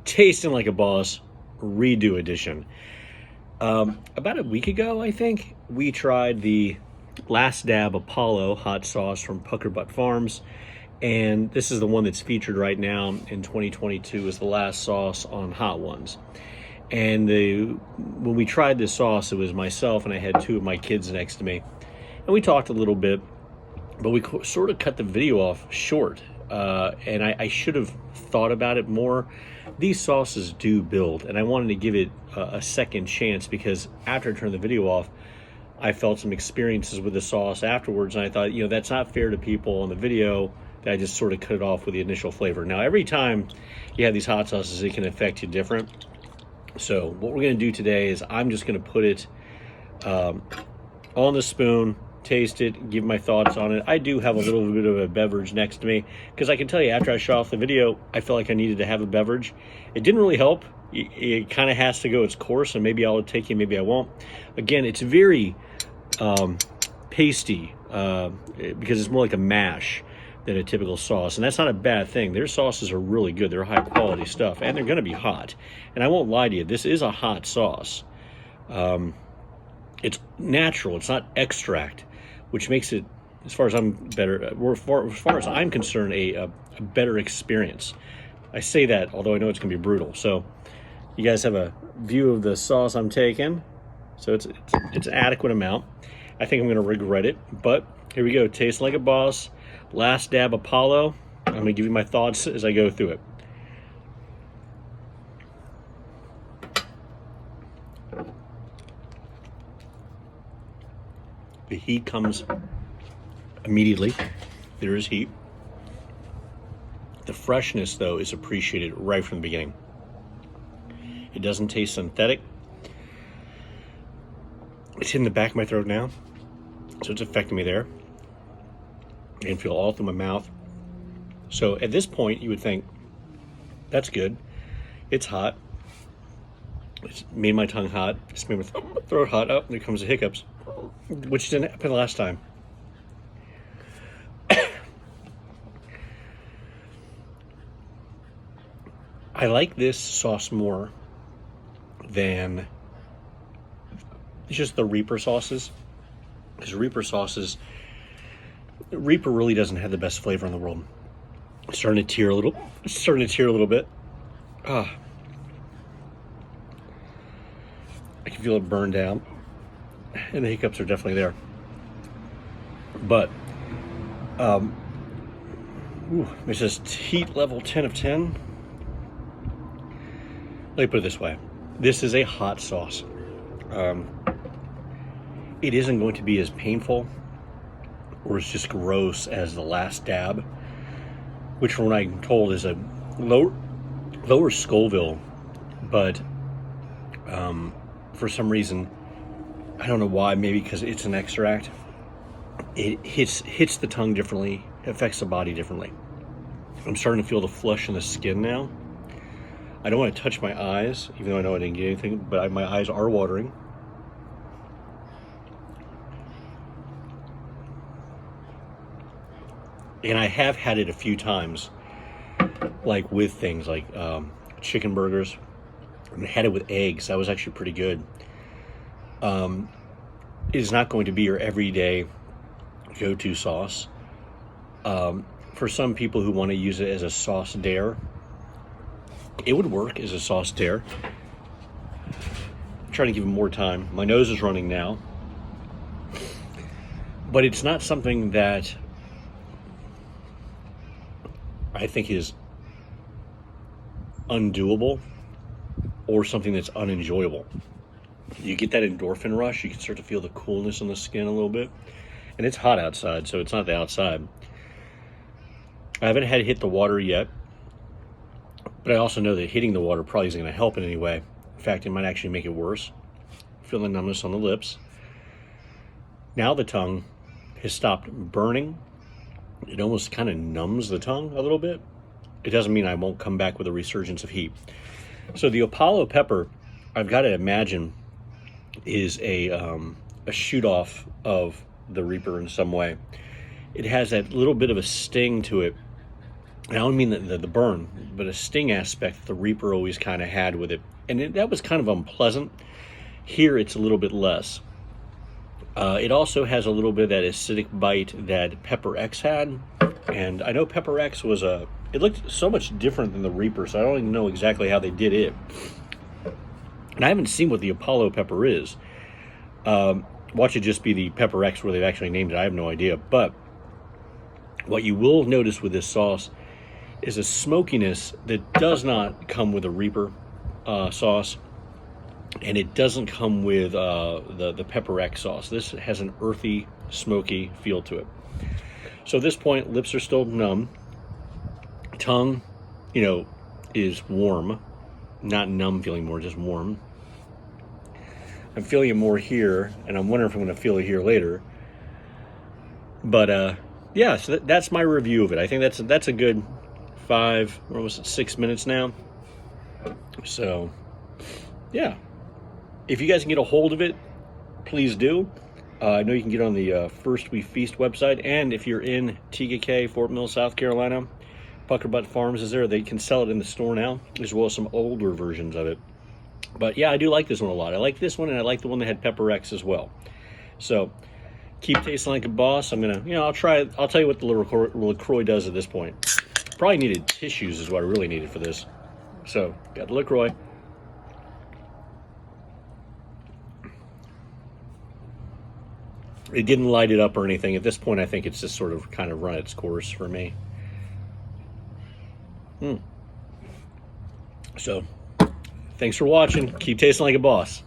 Tasting Like a Boss redo edition. About a week ago, I think, we tried the Last Dab Apollo hot sauce from Pucker Butt Farms, and this is the one that's featured right now in 2022 as the last sauce on Hot Ones. And when we tried this sauce, it was myself and I had two of my kids next to me, and we talked a little bit, but we sort of cut the video off short. And I should have thought about it more. These sauces do build, and I wanted to give it a second chance because after I turned the video off, I felt some experiences with the sauce afterwards, and I thought, that's not fair to people on the video that I just sort of cut it off with the initial flavor. Now, every time you have these hot sauces, it can affect you different. So what we're going to do today is I'm just going to put it on the spoon, taste it, give my thoughts on it. I do have a little bit of a beverage next to me because I can tell you after I shot off the video, I felt like I needed to have a beverage. It didn't really help. It kind of has to go its course, and maybe I'll take it, maybe I won't. Again, it's very pasty because it's more like a mash than a typical sauce, and that's not a bad thing. Their sauces are really good. They're high quality stuff, and they're going to be hot. And I won't lie to you, this is a hot sauce. It's natural. It's not extract, which makes it, as far as I'm concerned, a better experience. I say that, although I know it's going to be brutal. So you guys have a view of the sauce I'm taking. So it's an adequate amount. I think I'm going to regret it, but here we go. Taste Like a Boss, Last Dab Apollo. I'm going to give you my thoughts as I go through it. The heat comes immediately. There is heat. The freshness, though, is appreciated right from the beginning. It doesn't taste synthetic. It's in the back of my throat now, so it's affecting me there. I can feel all through my mouth. So at this point, you would think, that's good. It's hot. It's made my tongue hot. It's made my throat hot. Oh, there comes the hiccups, which didn't happen last time. I like this sauce more than just the Reaper sauces, because Reaper really doesn't have the best flavor in the world. It's starting to tear a little. Bit. I can feel it burn down, and the hiccups are definitely there. But it's just heat level 10 of 10. Let me put it this way. This is a hot sauce. It isn't going to be as painful or as just gross as the Last Dab, which from what I'm told is a lower Scoville, but for some reason, I don't know why, maybe because it's an extract, it hits the tongue differently, it affects the body differently. I'm starting to feel the flush in the skin now. I don't want to touch my eyes, even though I know I didn't get anything, but my eyes are watering. And I have had it a few times, like with things like chicken burgers. I had it with eggs. That was actually pretty good. It is not going to be your everyday go-to sauce. For some people who want to use it as a sauce dare, it would work as a sauce dare. I'm trying to give it more time. My nose is running now. But it's not something that I think is undoable or something that's unenjoyable. You get that endorphin rush. You can start to feel the coolness on the skin a little bit. And it's hot outside, so it's not the outside. I haven't had it hit the water yet. But I also know that hitting the water probably isn't going to help in any way. In fact, it might actually make it worse. Feel the numbness on the lips. Now the tongue has stopped burning. It almost kind of numbs the tongue a little bit. It doesn't mean I won't come back with a resurgence of heat. So the Apollo pepper, I've got to imagine, is a shoot-off of the Reaper in some way. It has that little bit of a sting to it I don't mean the burn, but a sting aspect that the Reaper always kind of had with it. And that was kind of unpleasant. Here it's a little bit less. It also has a little bit of that acidic bite that Pepper X had. And I know Pepper X was it looked so much different than the Reaper, so I don't even know exactly how they did it. And I haven't seen what the Apollo pepper is. Watch it just be the Pepper X where they've actually named it. I have no idea. But what you will notice with this sauce is a smokiness that does not come with a Reaper sauce, and it doesn't come with the Pepper X sauce. This has an earthy, smoky feel to it. So at this point, lips are still numb. Tongue, is warm. Not numb feeling more, just warm. I'm feeling it more here, and I'm wondering if I'm going to feel it here later. But, yeah, so that's my review of it. I think that's a good 6 minutes now. So, yeah. If you guys can get a hold of it, please do. I know you can get on the First We Feast website, and if you're in TKK, Fort Mill, South Carolina, Pucker Butt Farms is there. They can sell it in the store now, as well as some older versions of it. But yeah, I do like this one a lot. I like this one, and I like the one that had Pepper X as well. So keep tasting like a boss. I'm gonna, I'll try it. I'll tell you what the LaCroix does at this point. Probably needed tissues is what I really needed for this. So got the LaCroix. It didn't light it up or anything. At this point, I think it's just sort of kind of run its course for me. So, thanks for watching. Keep tasting like a boss.